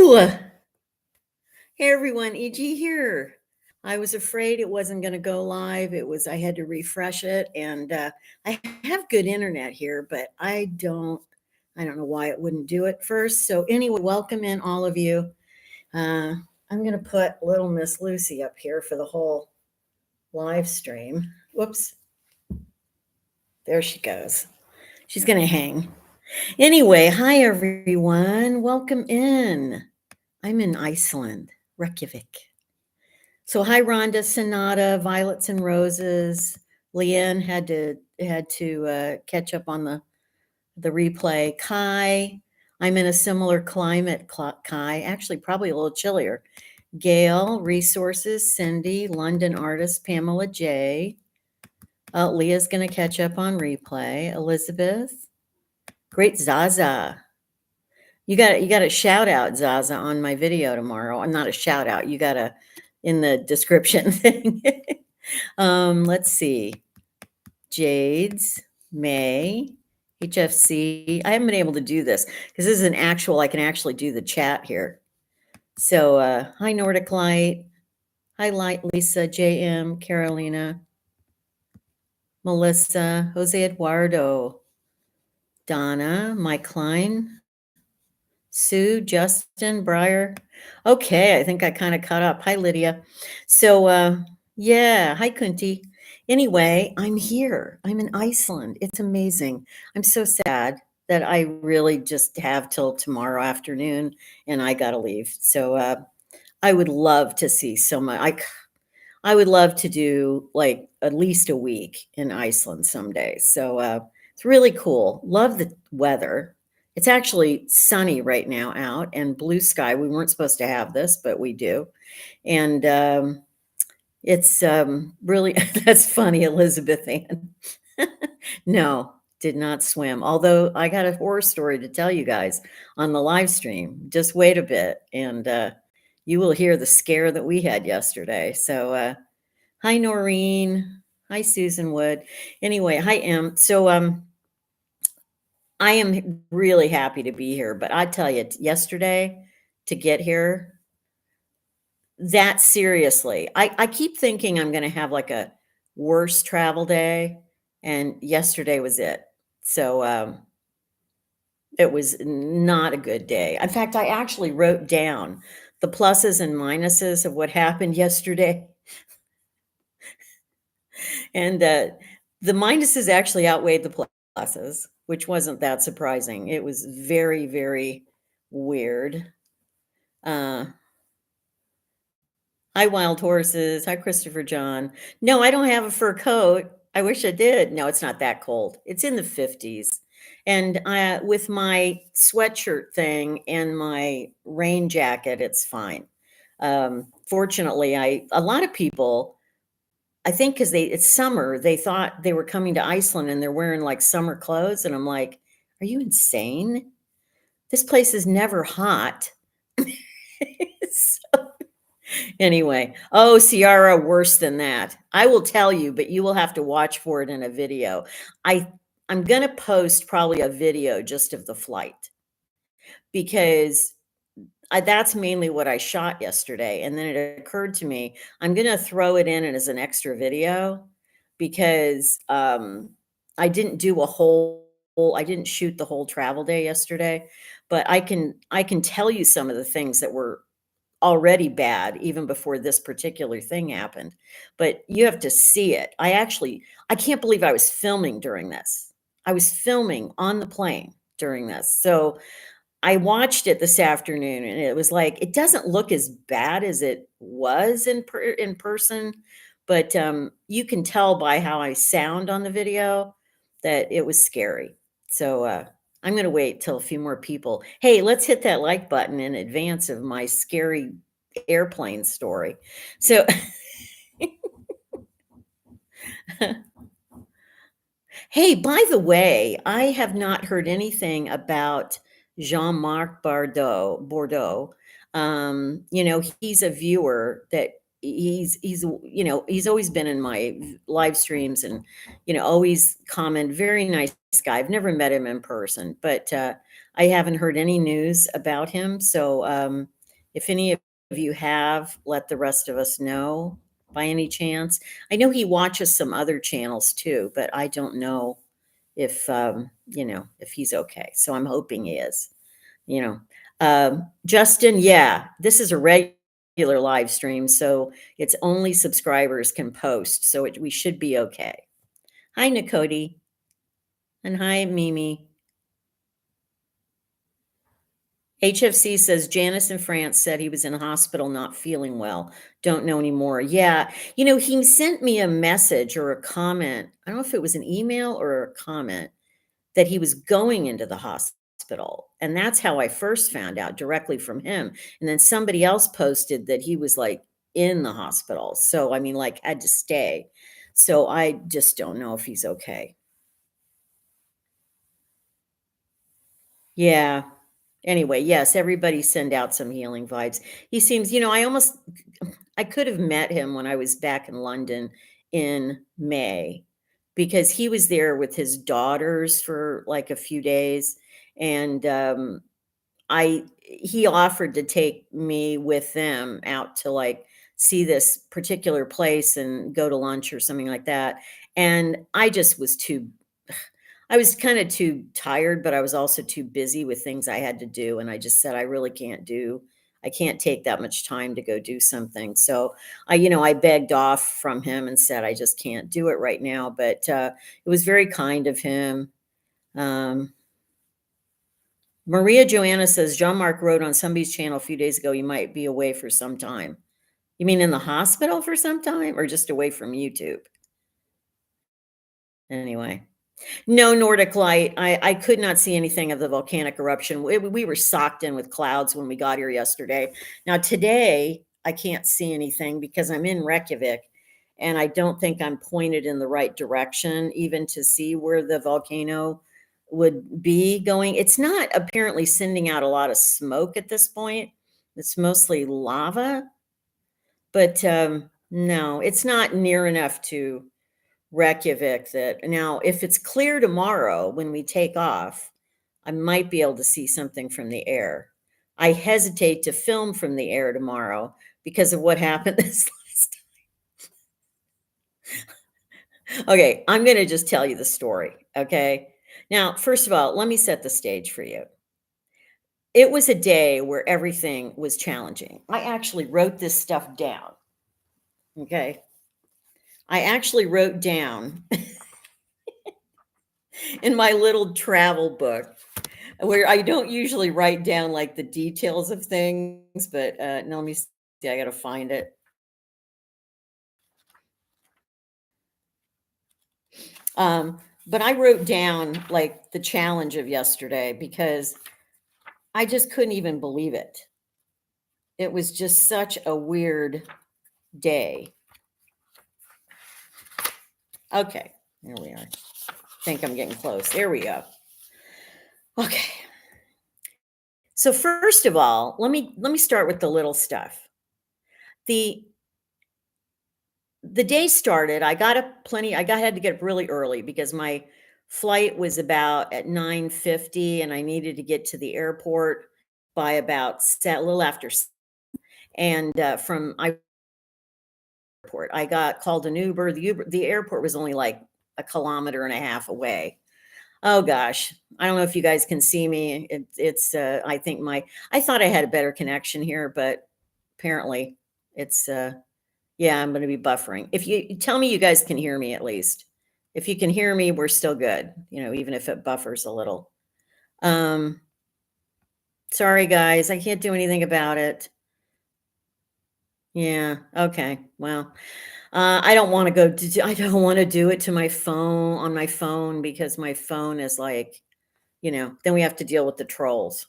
Hello. Hey everyone, EG here. I was afraid it wasn't going to go live. I had to refresh it, and I have good internet here, but I don't know why it wouldn't do it first. So anyway, welcome in all of you. I'm going to put little Miss Lucy up here for the whole live stream. Whoops. There she goes. She's going to hang. Anyway, hi everyone. Welcome in. I'm in Iceland, Reykjavik. So hi Rhonda, Sonata, Violets and Roses. Leanne had to catch up on the replay. Kai, I'm in a similar climate. Kai, actually probably a little chillier. Gail, Resources, Cindy, London artist Pamela J. Leah's going to catch up on replay. Elizabeth, great Zaza. You got a shout out, Zaza, on my video tomorrow. I'm not a shout out. You got a in the description thing. Let's see. Jades, May, HFC. I haven't been able to do this because this is an actual, I can actually do the chat here. So hi Nordic Light. Hi Light, Lisa, JM, Carolina, Melissa, Jose Eduardo, Donna, Mike Klein, Sue, Justin, Breyer. Okay, I think I kind of caught up. Hi, Lydia. So, yeah, hi, Kunti. Anyway, I'm here. I'm in Iceland. It's amazing. I'm so sad that I really just have till tomorrow afternoon and I got to leave. So, I would love to see so much. I would love to do like at least a week in Iceland someday. So, it's really cool. Love the weather. It's actually sunny right now out and blue sky. We weren't supposed to have this, but we do. And it's really, that's funny, Elizabeth Ann. No, did not swim. Although I got a horror story to tell you guys on the live stream. Just wait a bit and you will hear the scare that we had yesterday. So hi, Noreen. Hi, Susan Wood. Anyway, hi, Em. So I am really happy to be here, but I tell you, yesterday to get here, that seriously, I keep thinking I'm going to have like a worse travel day, and yesterday was it. So it was not a good day. In fact, I actually wrote down the pluses and minuses of what happened yesterday. And the minuses actually outweighed the pluses, which wasn't that surprising. It was very, very weird. Hi, Wild Horses. Hi, Christopher John. No, I don't have a fur coat. I wish I did. No, it's not that cold. It's in the 50s. And with my sweatshirt thing and my rain jacket, it's fine. Fortunately, a lot of people, I think because it's summer, they thought they were coming to Iceland and they're wearing like summer clothes. And I'm like, are you insane? This place is never hot. So, anyway, oh, Ciara, worse than that. I will tell you, but you will have to watch for it in a video. I'm going to post probably a video just of the flight because that's mainly what I shot yesterday. And then it occurred to me, I'm going to throw it in as an extra video because I didn't do I didn't shoot the whole travel day yesterday, but I can tell you some of the things that were already bad even before this particular thing happened. But you have to see it. I can't believe I was filming during this. I was filming on the plane during this. So I watched it this afternoon and it was like, it doesn't look as bad as it was in person, but you can tell by how I sound on the video that it was scary. So I'm going to wait till a few more people. Hey, let's hit that like button in advance of my scary airplane story. So hey, by the way, I have not heard anything about Jean-Marc Bordeaux. He's a viewer that he's he's always been in my live streams and always comment. Very nice guy. I've never met him in person, but I haven't heard any news about him. So if any of you have, let the rest of us know by any chance. I know he watches some other channels too, but I don't know if if he's okay. So I'm hoping he is. you know. Justin, yeah, this is a regular live stream, so it's only subscribers can post, so we should be okay. Hi, Nakoti, and hi, Mimi. HFC says Janice in France said he was in a hospital not feeling well. Don't know anymore. Yeah, he sent me a message or a comment. I don't know if it was an email or a comment that he was going into the hospital. And that's how I first found out, directly from him. And then somebody else posted that he was like in the hospital. So, I mean, like, had to stay. So I just don't know if he's okay. Yeah. Anyway, yes, everybody send out some healing vibes. He seems, I could have met him when I was back in London in May, because he was there with his daughters for like a few days. And he offered to take me with them out to like see this particular place and go to lunch or something like that. And I was kind of too tired, but I was also too busy with things I had to do. And I just said, I can't take that much time to go do something. So I begged off from him and said, I just can't do it right now. But it was very kind of him. Maria Joanna says, John Mark wrote on somebody's channel a few days ago, you might be away for some time. You mean in the hospital for some time, or just away from YouTube? Anyway. No, Nordic Light. I could not see anything of the volcanic eruption. We were socked in with clouds when we got here yesterday. Now, today, I can't see anything because I'm in Reykjavik, and I don't think I'm pointed in the right direction, even to see where the volcano would be going. It's not apparently sending out a lot of smoke at this point. It's mostly lava, but no, it's not near enough to Reykjavik that now, if it's clear tomorrow when we take off, I might be able to see something from the air. I hesitate to film from the air tomorrow because of what happened this last time. Okay, I'm going to just tell you the story. Okay. Now, first of all, let me set the stage for you. It was a day where everything was challenging. I actually wrote this stuff down. Okay. I actually wrote down in my little travel book, where I don't usually write down like the details of things, but no, let me see. I got to find it. But I wrote down like the challenge of yesterday because I just couldn't even believe it. It was just such a weird day. Okay, here we are. I think I'm getting close. There we go. Okay. So first of all, let me start with the little stuff. The day started, I had to get up really early because my flight was about at 9:50 and I needed to get to the airport by about a little after. And from airport, I got called an Uber. The airport was only like a kilometer and a half away. Oh gosh, I don't know if you guys can see me. I think I thought I had a better connection here, but apparently it's yeah, I'm going to be buffering. If you tell me you guys can hear me, at least. If you can hear me, we're still good, even if it buffers a little. Sorry, guys. I can't do anything about it. Yeah. Okay. Well, I don't want I don't want to do it to my phone on my phone because my phone is like, then we have to deal with the trolls.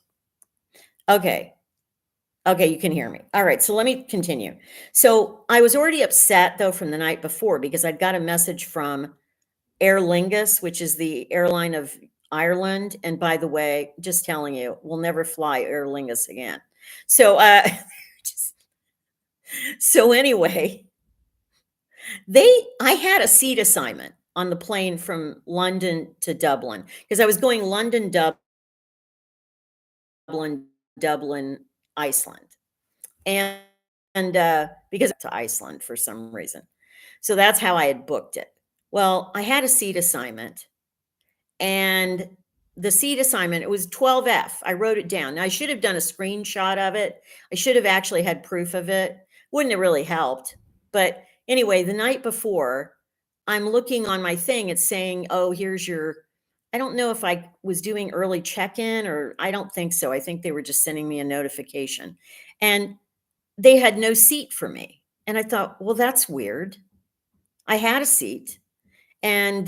Okay. Okay, you can hear me. All right, so let me continue. So I was already upset though from the night before because I'd got a message from Aer Lingus, which is the airline of Ireland. And by the way, just telling you, we'll never fly Aer Lingus again. So So anyway, I had a seat assignment on the plane from London to Dublin because I was going London, Dublin, Dublin, Iceland. And because to Iceland for some reason. So that's how I had booked it. Well, I had a seat assignment, and the seat assignment, it was 12F. I wrote it down. Now, I should have done a screenshot of it. I should have actually had proof of it. Wouldn't have really helped. But anyway, the night before, I'm looking on my thing. It's saying, oh, here's your, I don't know if I was doing early check in, or I don't think so. I think they were just sending me a notification. And they had no seat for me. And I thought, well, that's weird. I had a seat. And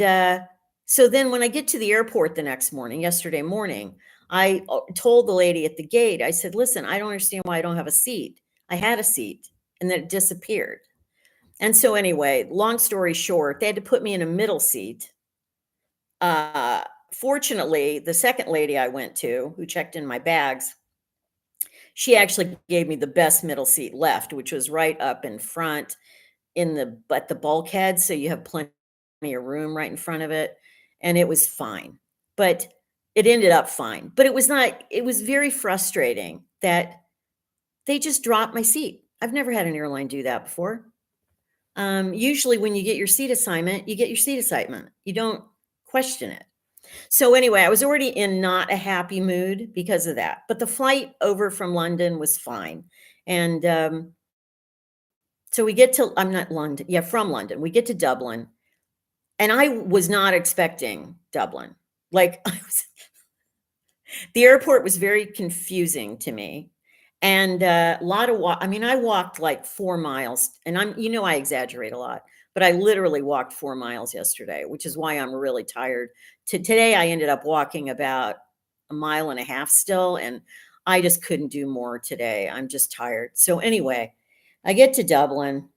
so then when I get to the airport the next morning, yesterday morning, I told the lady at the gate, I said, listen, I don't understand why I don't have a seat. I had a seat and then it disappeared. And so anyway, long story short, they had to put me in a middle seat. Fortunately, the second lady I went to who checked in my bags, she actually gave me the best middle seat left, which was right up in front at the bulkhead, so you have plenty of room right in front of it, and it was fine. But it ended up fine. But it was very frustrating that they just dropped my seat. I've never had an airline do that before. Usually when you get your seat assignment, you get your seat assignment. You don't question it. So anyway, I was already in not a happy mood because of that. But the flight over from London was fine. And so we get to, I'm not London, yeah, from London. We get to Dublin, and I was not expecting Dublin. Like, the airport was very confusing to me. And a lot of I mean, I walked like 4 miles, and I exaggerate a lot, but I literally walked 4 miles yesterday, which is why I'm really tired. Today, I ended up walking about a mile and a half still, and I just couldn't do more today. I'm just tired. So anyway, I get to Dublin.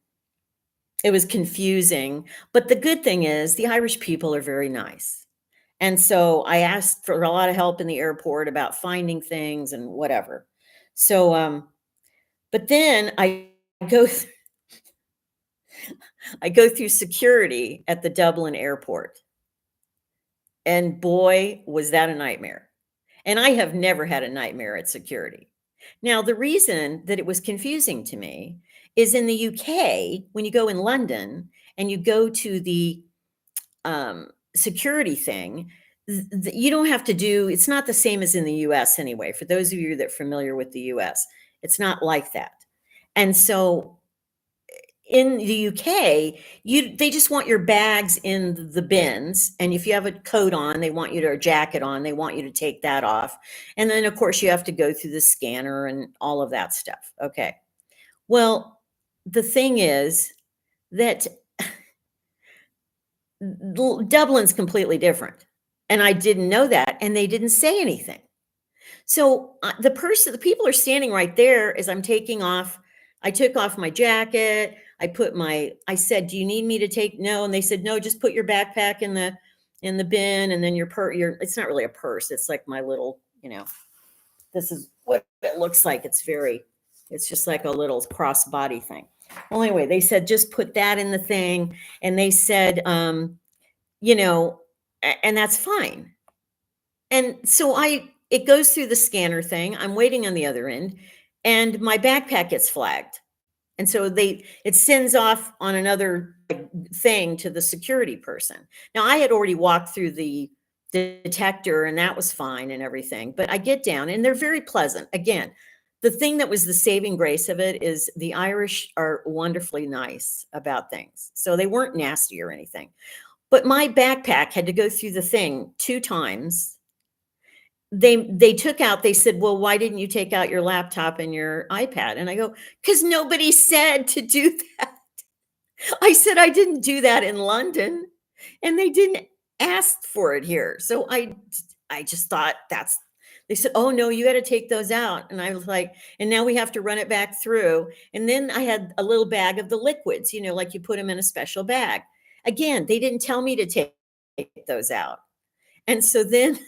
It was confusing, but the good thing is the Irish people are very nice. And so I asked for a lot of help in the airport about finding things and whatever. So, but then go, I go through security at the Dublin airport, and boy, was that a nightmare. And I have never had a nightmare at security. Now, the reason that it was confusing to me is in the UK, when you go in London and you go to the security thing, you don't have to do, it's not the same as in the US anyway. For those of you that are familiar with the US, it's not like that. And so in the UK, they just want your bags in the bins, and if you have a coat on, they want you to, or a jacket on, they want you to take that off. And then of course you have to go through the scanner and all of that stuff. Okay. Well, the thing is that Dublin's completely different. And I didn't know that, and they didn't say anything. So the people are standing right there as I'm taking off. I took off my jacket. I said, do you need me to take? No. And they said, no, just put your backpack in the bin. And then it's not really a purse. It's like my little, this is what it looks like. It's just like a little crossbody thing. Well, anyway, they said, just put that in the thing. And they said, and that's fine. And so it goes through the scanner thing. I'm waiting on the other end, and my backpack gets flagged. And so it sends off on another thing to the security person. Now, I had already walked through the detector, and that was fine and everything. But I get down, and they're very pleasant. Again, the thing that was the saving grace of it is the Irish are wonderfully nice about things. So they weren't nasty or anything. But my backpack had to go through the thing 2 times. They said, well, why didn't you take out your laptop and your iPad? And I go, because nobody said to do that. I said, I didn't do that in London, and they didn't ask for it here. So I just thought they said, oh no, you got to take those out. And I was like, and now we have to run it back through. And then I had a little bag of the liquids, like you put them in a special bag. Again, they didn't tell me to take those out. And so then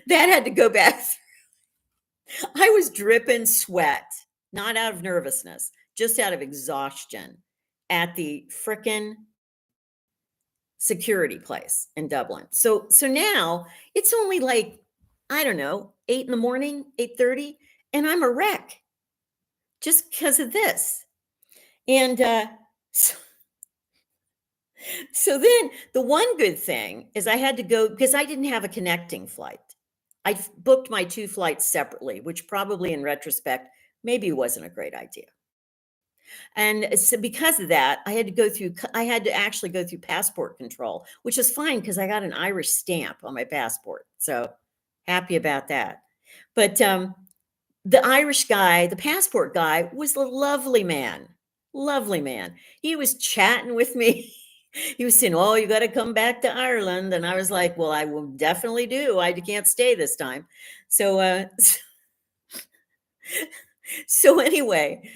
that had to go back. I was dripping sweat, not out of nervousness, just out of exhaustion at the frickin' security place in Dublin. So now it's only like, I don't know, 8 in the morning, 8:30, and I'm a wreck just because of this. And so, so then the one good thing is I had to go because I didn't have a connecting flight. I booked my two flights separately, which probably in retrospect maybe wasn't a great idea. And so because of that, I had to actually go through passport control, which is fine because I got an Irish stamp on my passport. So happy about that. But the Irish guy, the passport guy, was a lovely man. Lovely man. He was chatting with me. He was saying, "Oh, you got to come back to Ireland." And I was like, "Well, I will definitely do. I can't stay this time." So, so anyway,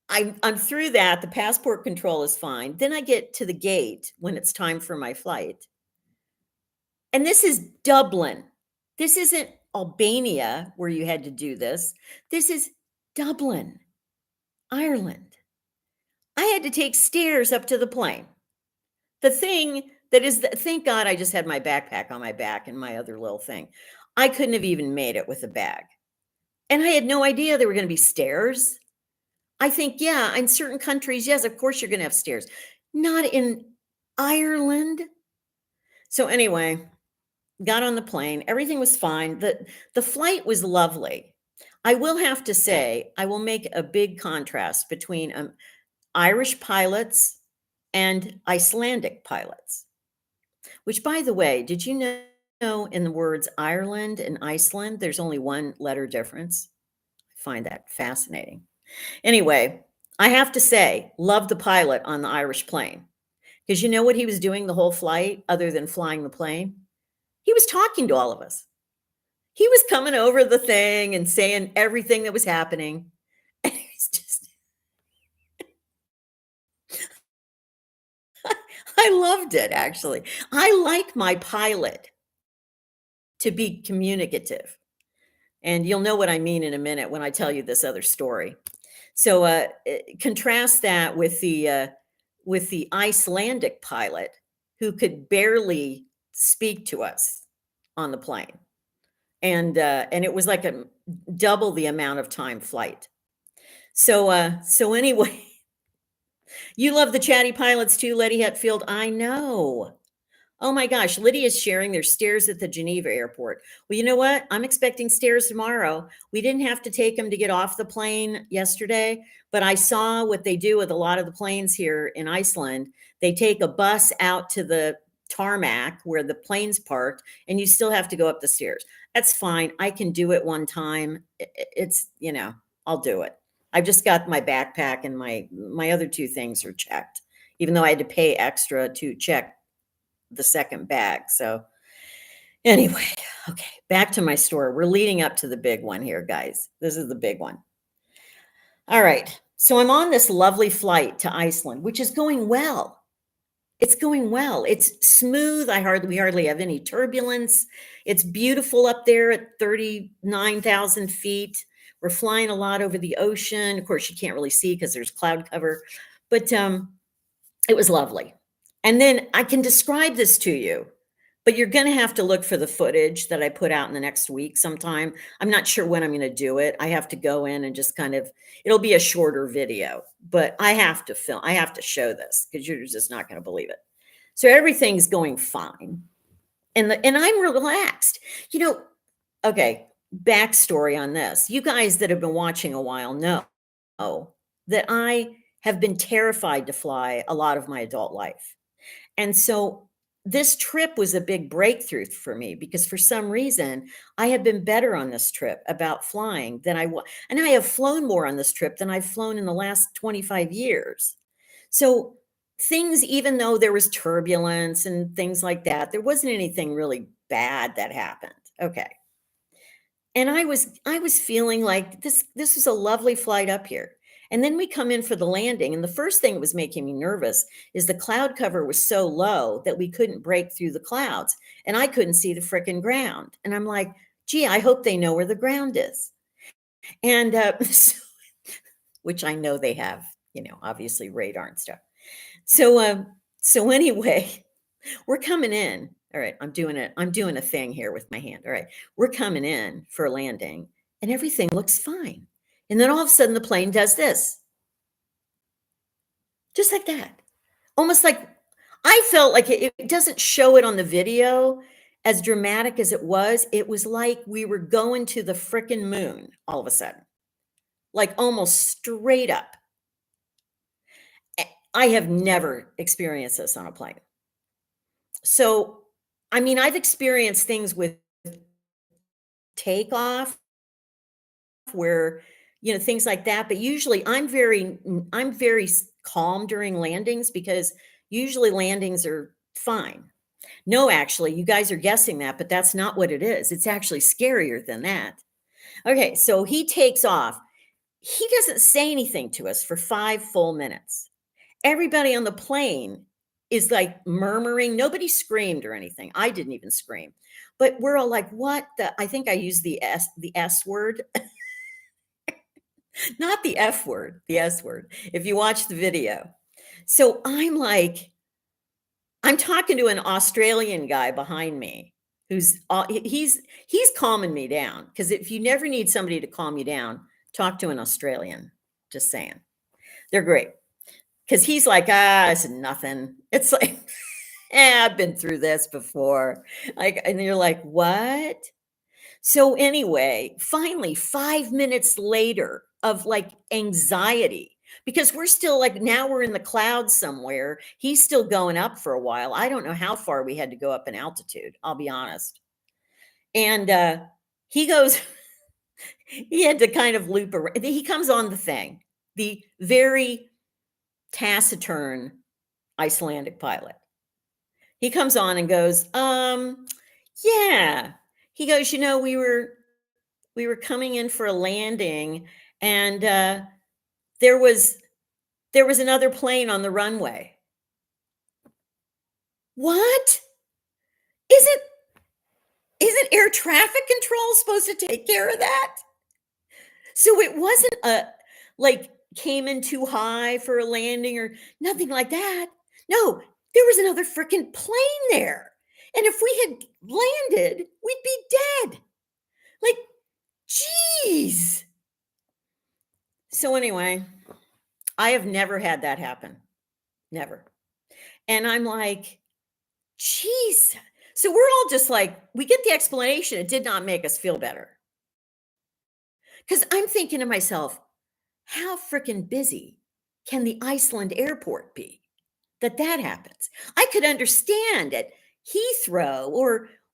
I'm through that. The passport control is fine. Then I get to the gate when it's time for my flight. And this is Dublin. This isn't Albania where you had to do this. This is Dublin, Ireland. I had to take stairs up to the plane. The thing that is, thank God I just had my backpack on my back and my other little thing. I couldn't have even made it with a bag. And I had no idea there were going to be stairs. I think, yeah, in certain countries, yes, of course you're going to have stairs. Not in Ireland. So anyway, got on the plane. Everything was fine. The flight was lovely. I will have to say, I will make a big contrast between Irish pilots and Icelandic pilots, which, by the way, did you know in the words Ireland and Iceland, there's only one letter difference? I find that fascinating. Anyway, I have to say, love the pilot on the Irish plane. Because you know what he was doing the whole flight other than flying the plane? He was talking to all of us. He was coming over the thing and saying everything that was happening. And he's just, I loved it actually. I like my pilot to be communicative. And you'll know what I mean in a minute when I tell you this other story. So contrast that with the Icelandic pilot who could barely speak to us on the plane, and it was like a double the amount of time flight. So anyway, you love the chatty pilots too, Letty Hetfield. I know. Oh my gosh, Lydia's sharing their stairs at the Geneva airport. Well, you know what? I'm expecting stairs tomorrow. We didn't have to take them to get off the plane yesterday, but I saw what they do with a lot of the planes here in Iceland. They take a bus out to the tarmac where the plane's parked, and you still have to go up the stairs. That's fine. I can do it one time. It's, I'll do it. I've just got my backpack and my other two things are checked, even though I had to pay extra to check the second bag. So anyway, okay, back to my story. We're leading up to the big one here, guys. This is the big one. All right. So I'm on this lovely flight to Iceland, which is going well. It's going well. It's smooth. We hardly have any turbulence. It's beautiful up there at 39,000 feet. We're flying a lot over the ocean. Of course, you can't really see because there's cloud cover, but it was lovely. And then I can describe this to you, but you're going to have to look for the footage that I put out in the next week sometime. I'm not sure when I'm going to do it. I have to go in and just it'll be a shorter video, but I have to show this because you're just not going to believe it. So everything's going fine. And I'm relaxed. Okay, backstory on this. You guys that have been watching a while know that I have been terrified to fly a lot of my adult life. And so this trip was a big breakthrough for me because for some reason I have been better on this trip about flying than and I have flown more on this trip than I've flown in the last 25 years. So things, even though there was turbulence and things like that, there wasn't anything really bad that happened. Okay. And I was feeling like this was a lovely flight up here. And then we come in for the landing. And the first thing that was making me nervous is the cloud cover was so low that we couldn't break through the clouds. And I couldn't see the frickin' ground. And I'm like, gee, I hope they know where the ground is. And which I know they have, obviously radar and stuff. So anyway, we're coming in. All right, I'm doing a thing here with my hand. All right, we're coming in for a landing, and everything looks fine. And then all of a sudden, the plane does this, just like that. Almost like I felt like it doesn't show it on the video as dramatic as it was. It was like we were going to the frickin' moon all of a sudden, like almost straight up. I have never experienced this on a plane. So, I mean, I've experienced things with takeoff where, things like that, but usually I'm very calm during landings because usually landings are fine. No, actually, you guys are guessing that, but that's not what it is. It's actually scarier than that. Okay, so he takes off. He doesn't say anything to us for 5 full minutes. Everybody on the plane is like murmuring. Nobody screamed or anything. I didn't even scream. But we're all like, what the? I think I used the S word, not the F word, the S word, if you watch the video. So I'm like, I'm talking to an Australian guy behind me who's he's calming me down, because if you never need somebody to calm you down, talk to an Australian. Just saying. They're great. Because he's like, it's nothing. It's like, I've been through this before. Like, and you're like, what? So anyway, finally, 5 minutes later of like anxiety, because we're still like, now we're in the clouds somewhere. He's still going up for a while. I don't know how far we had to go up in altitude, I'll be honest. And he goes, he had to kind of loop around. He comes on the thing, the very taciturn Icelandic pilot. He comes on and goes, yeah. He goes, we were coming in for a landing, and there was another plane on the runway. What? Isn't air traffic control supposed to take care of that? So it wasn't like came in too high for a landing or nothing like that. No, there was another freaking plane there. And if we had landed, we'd be dead. Like, geez. So anyway, I have never had that happen. Never. And I'm like, geez. So we're all just like, we get the explanation. It did not make us feel better. Because I'm thinking to myself, how freaking busy can the Iceland airport be that happens? I could understand at Heathrow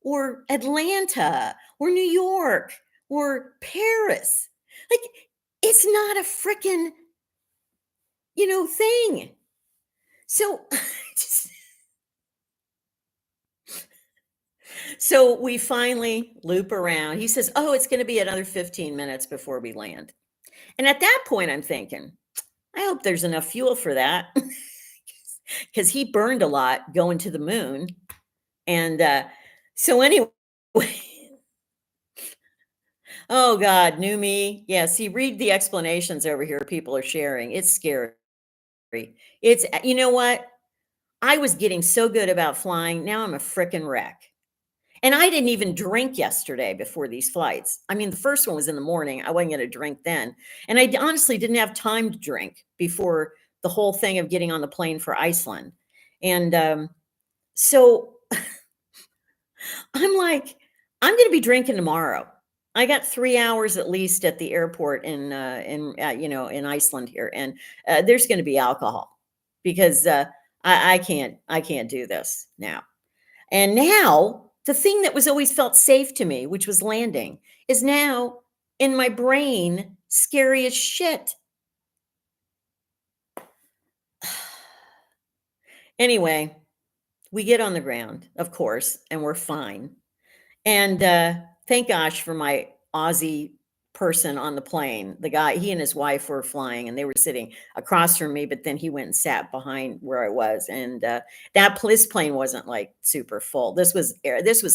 or Atlanta or New York or Paris. Like, it's not a freaking, thing. So so we finally loop around. He says, "Oh, it's going to be another 15 minutes before we land." And at that point, I'm thinking, I hope there's enough fuel for that, because he burned a lot going to the moon. And so anyway, oh God, new me. Yeah, see, read the explanations over here people are sharing. It's scary. It's, you know what? I was getting so good about flying. Now I'm a frickin' wreck. And I didn't even drink yesterday before these flights. I mean, the first one was in the morning. I wasn't going to drink then. And I honestly didn't have time to drink before the whole thing of getting on the plane for Iceland. And so I'm like, I'm going to be drinking tomorrow. I got 3 hours at least at the airport in Iceland here, and there's going to be alcohol, because I can't do this now. And now the thing that was always felt safe to me, which was landing, is now in my brain scary as shit. Anyway, we get on the ground, of course, and we're fine. And thank gosh for my Aussie person on the plane. The guy, he and his wife were flying, and they were sitting across from me, but then he went and sat behind where I was. And this plane wasn't like super full. This was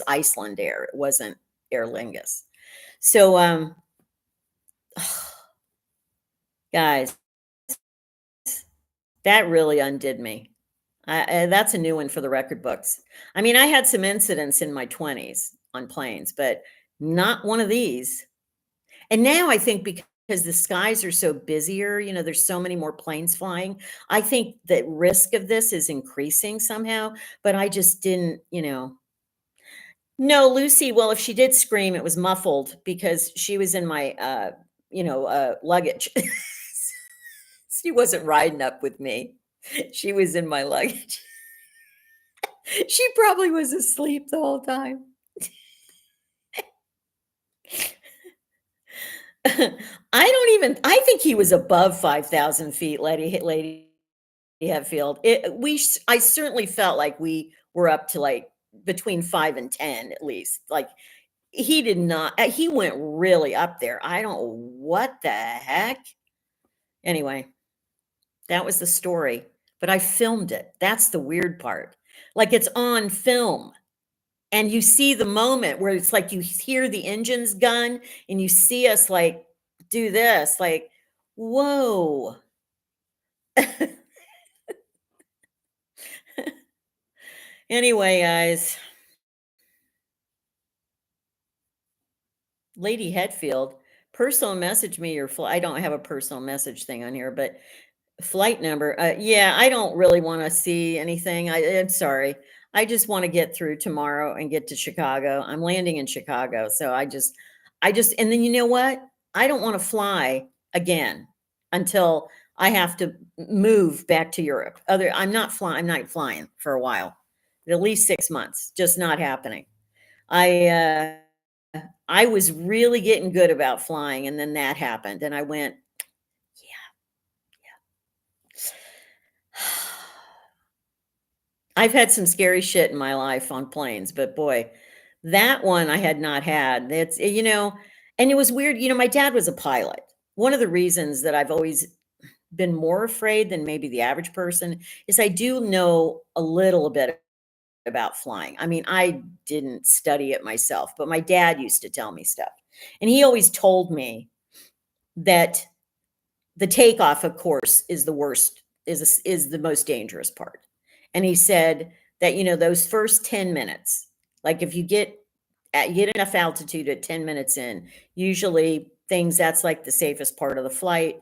Iceland Air. It wasn't Aer Lingus. So guys, That really undid me. That's a new one for the record books. I mean, I had some incidents in my 20s on planes, but not one of these. And now I think because the skies are so busier, there's so many more planes flying. I think the risk of this is increasing somehow, but I just didn't. No, Lucy, well, if she did scream, it was muffled because she was in my, luggage. She wasn't riding up with me. She was in my luggage. She probably was asleep the whole time. I think he was above 5,000 feet, Lady Hatfield. I certainly felt like we were up to like between 5 and 10 at least. Like he did not, he went really up there. I don't know what the heck. Anyway, that was the story, but I filmed it. That's the weird part. Like it's on film. And you see the moment where it's like you hear the engine's gun and you see us like do this, like, whoa. Anyway, guys, Lady Hetfield, personal message me your I don't have a personal message thing on here, but flight number. Yeah, I don't really want to see anything. I'm sorry. I just want to get through tomorrow and get to Chicago. I'm landing in Chicago. So and then you know what? I don't want to fly again until I have to move back to Europe. I'm not flying for a while, at least 6 months, just not happening. I, I was really getting good about flying and then that happened and I went, I've had some scary shit in my life on planes, but boy, that one I had not had. And it was weird. My dad was a pilot. One of the reasons that I've always been more afraid than maybe the average person is I do know a little bit about flying. I mean, I didn't study it myself, but my dad used to tell me stuff. And he always told me that the takeoff, of course, is the worst, is the most dangerous part. And he said that, those first 10 minutes, like if you get enough altitude at 10 minutes in, usually that's like the safest part of the flight.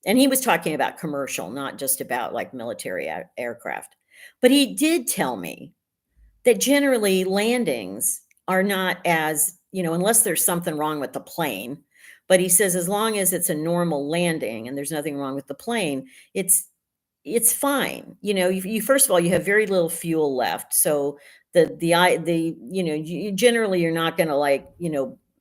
And he was talking about commercial, not just about like military aircraft. But he did tell me that generally landings are not as, unless there's something wrong with the plane. But he says as long as it's a normal landing and there's nothing wrong with the plane, it's fine. You first of all, you have very little fuel left. So you generally you're not going to like,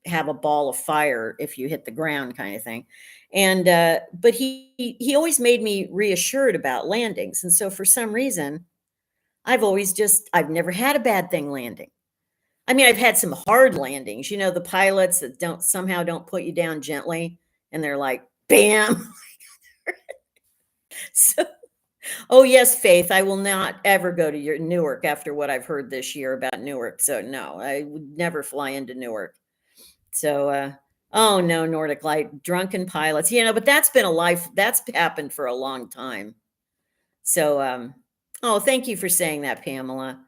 have a ball of fire if you hit the ground kind of thing. And but he always made me reassured about landings. And so for some reason, I've never had a bad thing landing. I mean, I've had some hard landings, the pilots that don't put you down gently and they're like, bam. So, oh yes, Faith, I will not ever go to your Newark after what I've heard this year about Newark. So no, I would never fly into Newark. So, oh no, Nordic Light, drunken pilots, but that's happened for a long time. So, oh, thank you for saying that, Pamela.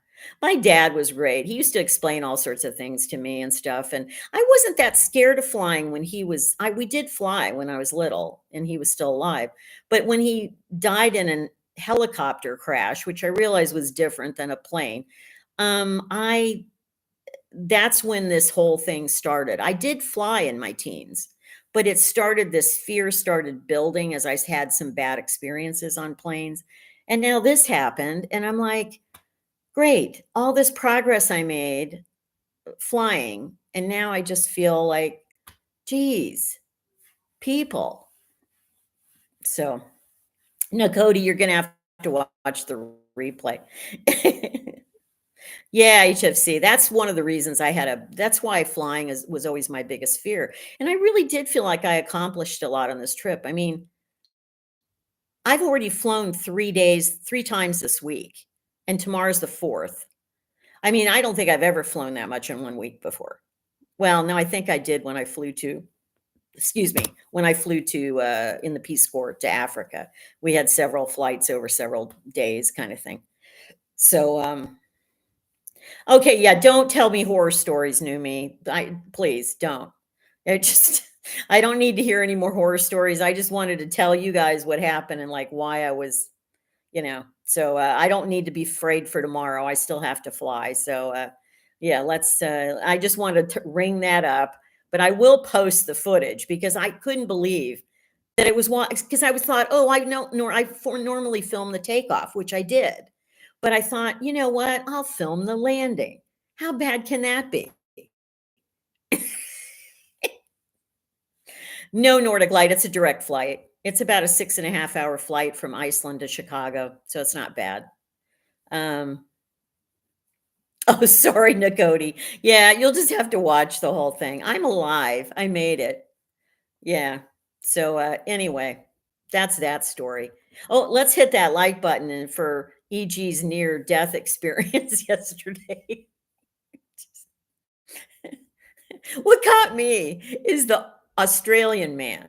My dad was great. He used to explain all sorts of things to me and stuff. And I wasn't that scared of flying when we did fly when I was little and he was still alive. But when he died in a helicopter crash, which I realized was different than a plane, that's when this whole thing started. I did fly in my teens, but this fear started building as I had some bad experiences on planes. And now this happened. And I'm like, great, all this progress I made flying. And now I just feel like, geez, people. So, no, Cody, you're going to have to watch the replay. Yeah, HFC. That's one of the reasons that's why flying was always my biggest fear. And I really did feel like I accomplished a lot on this trip. I mean, I've already flown 3 times this week, and tomorrow's the 4th. I mean, I don't think I've ever flown that much in 1 week before. Well, no, I think I did when I flew to excuse me, when I flew to in the Peace Corps to Africa. We had several flights over several days, kind of thing. So, okay, yeah, don't tell me horror stories, new me. Please don't. I just I don't need to hear any more horror stories. I just wanted to tell you guys what happened and like why I was, So I don't need to be afraid for tomorrow. I still have to fly. So yeah, let's. I just wanted to ring that up, but I will post the footage because I couldn't believe that it was one. Because I was thought, oh, I know, nor I normally film the takeoff, which I did, but I thought, you know what? I'll film the landing. How bad can that be? No Nordic Light. It's a direct flight. It's about a 6.5 hour flight from Iceland to Chicago, so it's not bad. Oh, sorry, Nakoti. Yeah, you'll just have to watch the whole thing. I'm alive. I made it. Yeah. So anyway, that's that story. Oh, let's hit that like button and for EG's near death experience yesterday. What got me is the Australian man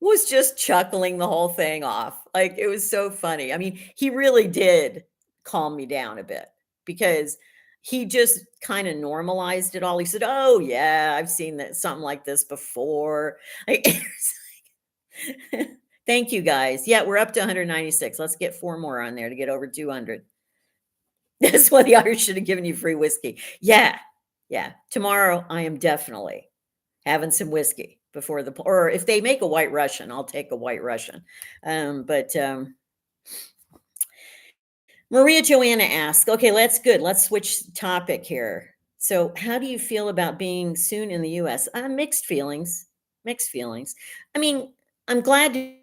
was just chuckling the whole thing off. Like it was so funny. I mean, he really did calm me down a bit because he just kind of normalized it all. He said, "Oh yeah, I've seen that something like this before." Thank you guys. Yeah, we're up to 196. Let's get 4 more on there to get over 200. That's why the Irish should have given you free whiskey. Yeah. Yeah. Tomorrow I am definitely having some whiskey before or if they make a white Russian, I'll take a white Russian. But Maria Joanna asks, okay, that's good. Let's switch topic here. So how do you feel about being soon in the US? Mixed feelings, mixed feelings. I mean, I'm glad to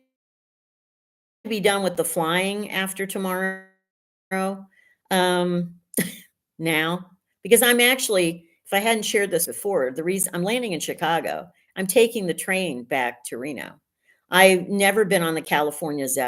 be done with the flying after tomorrow. Um, now, because I'm actually, if I hadn't shared this before, the reason I'm landing in Chicago, I'm taking the train back to Reno. I've never been on the California Zephyr.